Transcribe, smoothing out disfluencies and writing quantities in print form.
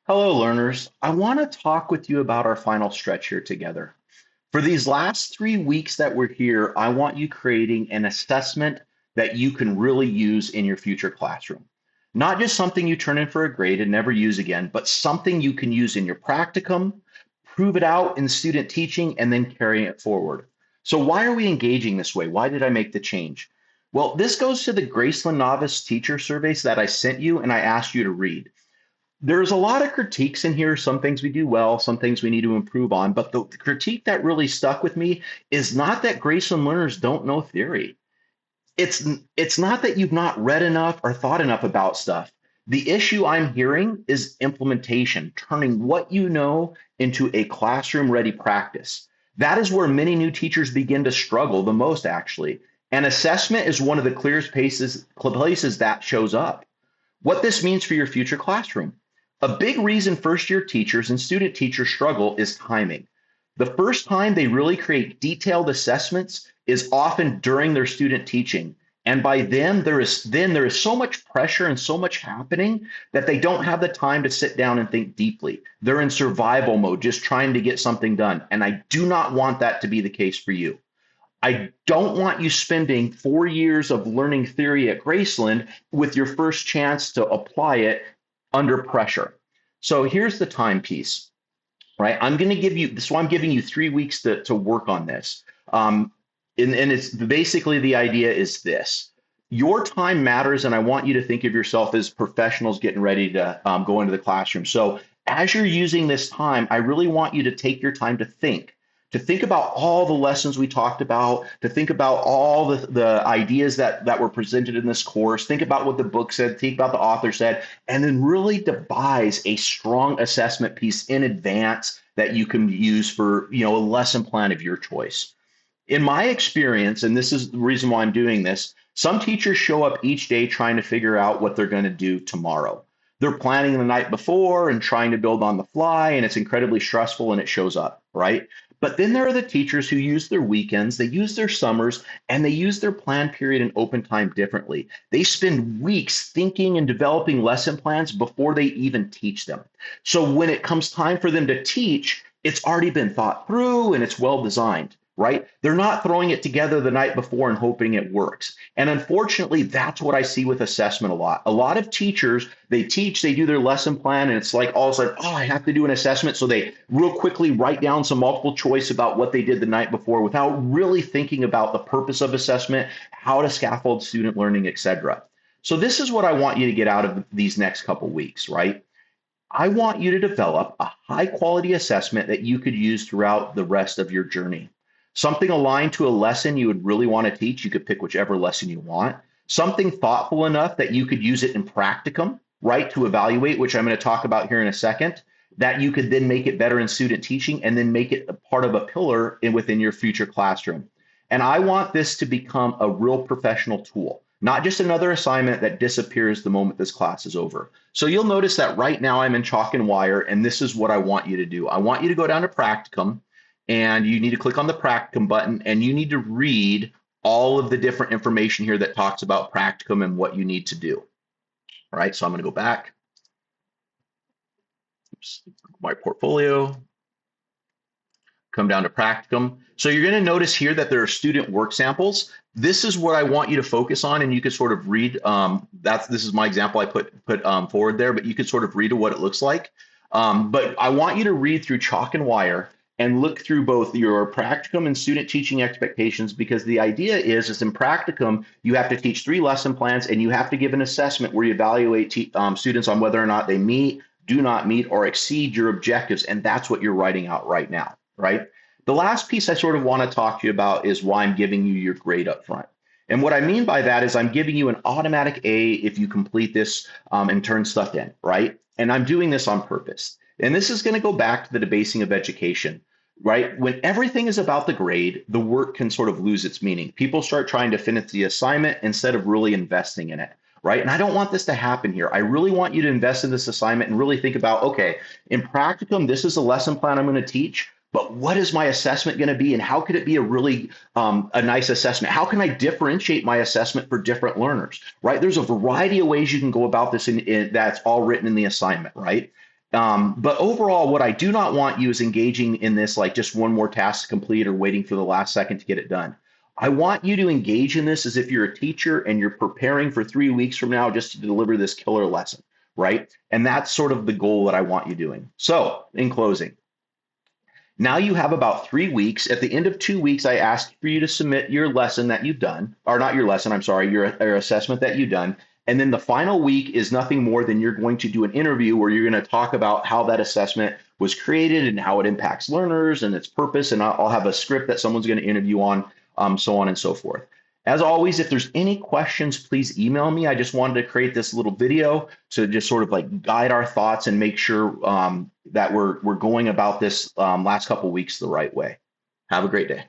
Hello, learners. I want to talk with you about our final stretch here together. For these last 3 weeks that we're here, I want you creating an assessment that you can really use in your future classroom. Not just something you turn in for a grade and never use again, but something you can use in your practicum, prove it out in student teaching, and then carry it forward. So, why are we engaging this way? Why did I make the change? Well, this goes to the Graceland Novice Teacher Surveys that I sent you and I asked you to read. There's a lot of critiques in here. Some things we do well, some things we need to improve on. But the critique that really stuck with me is not that Graceland learners don't know theory. It's not that you've not read enough or thought enough about stuff. The issue I'm hearing is implementation, turning what you know into a classroom ready practice. That is where many new teachers begin to struggle the most, actually. And assessment is one of the clearest places that shows up. What this means for your future classroom. A big reason first year teachers and student teachers struggle is timing. The first time they really create detailed assessments is often during their student teaching. And by then there is so much pressure and so much happening that they don't have the time to sit down and think deeply. They're in survival mode, just trying to get something done. And I do not want that to be the case for you. I don't want you spending 4 years of learning theory at Graceland with your first chance to apply it under pressure. So here's the time piece, right? I'm going to give you, so I'm giving you 3 weeks to work on this. And it's basically the idea is this. Your time matters, and I want you to think of yourself as professionals getting ready to go into the classroom. So as you're using this time, I really want you to take your time to think about all the lessons we talked about, to think about all the ideas that were presented in this course, think about what the book said, think about the author said, and then really devise a strong assessment piece in advance that you can use for, a lesson plan of your choice. In my experience, and this is the reason why I'm doing this, some teachers show up each day trying to figure out what they're going to do tomorrow. They're planning the night before and trying to build on the fly, and it's incredibly stressful and it shows up, right? But then there are the teachers who use their weekends, they use their summers, and they use their plan period and open time differently. They spend weeks thinking and developing lesson plans before they even teach them. So when it comes time for them to teach, it's already been thought through and it's well designed, right? They're not throwing it together the night before and hoping it works. And unfortunately, that's what I see with assessment a lot. A lot of teachers, they teach, they do their lesson plan, and it's like all of a sudden, oh, I have to do an assessment. So they real quickly write down some multiple choice about what they did the night before without really thinking about the purpose of assessment, how to scaffold student learning, et cetera. So this is what I want you to get out of these next couple weeks, right? I want you to develop a high quality assessment that you could use throughout the rest of your journey. Something aligned to a lesson you would really want to teach. You could pick whichever lesson you want. Something thoughtful enough that you could use it in practicum, right, to evaluate, which I'm going to talk about here in a second, that you could then make it better in student teaching and then make it a part of a pillar within your future classroom. And I want this to become a real professional tool, not just another assignment that disappears the moment this class is over. So you'll notice that right now I'm in chalk and wire, and this is what I want you to do. I want you to go down to practicum, and you need to click on the practicum button, and you need to read all of the different information here that talks about practicum and what you need to do. All right, so I'm going to go back. Oops, my portfolio. Come down to practicum. So you're going to notice here that there are student work samples. This is what I want you to focus on, and you can sort of read. This is my example I put forward there, but you can sort of read what it looks like. But I want you to read through chalk and wire and look through both your practicum and student teaching expectations, because the idea is in practicum, you have to teach 3 lesson plans and you have to give an assessment where you evaluate students on whether or not they meet, do not meet, or exceed your objectives. And that's what you're writing out right now, right? The last piece I sort of want to talk to you about is why I'm giving you your grade up front. And what I mean by that is I'm giving you an automatic A if you complete this and turn stuff in, right? And I'm doing this on purpose. And this is going to go back to the debasing of education, right? When everything is about the grade, the work can sort of lose its meaning. People start trying to finish the assignment instead of really investing in it, right? And I don't want this to happen here. I really want you to invest in this assignment and really think about, okay, in practicum, this is a lesson plan I'm going to teach, but what is my assessment going to be? And how could it be a really a nice assessment? How can I differentiate my assessment for different learners, right? There's a variety of ways you can go about this, that's all written in the assignment, right? But overall, what I do not want you is engaging in this like just one more task to complete or waiting for the last second to get it done. I want you to engage in this as if you're a teacher and you're preparing for 3 weeks from now just to deliver this killer lesson, right? And that's sort of the goal that I want you doing. So, in closing, now you have about 3 weeks. At the end of 2 weeks, I asked for you to submit your lesson that you've done, or not your lesson, I'm sorry, your assessment that you've done. And then the final week is nothing more than you're going to do an interview where you're going to talk about how that assessment was created and how it impacts learners and its purpose. And I'll have a script that someone's going to interview on, so on and so forth. As always, if there's any questions, please email me. I just wanted to create this little video to just sort of like guide our thoughts and make sure that we're going about this last couple of weeks the right way. Have a great day.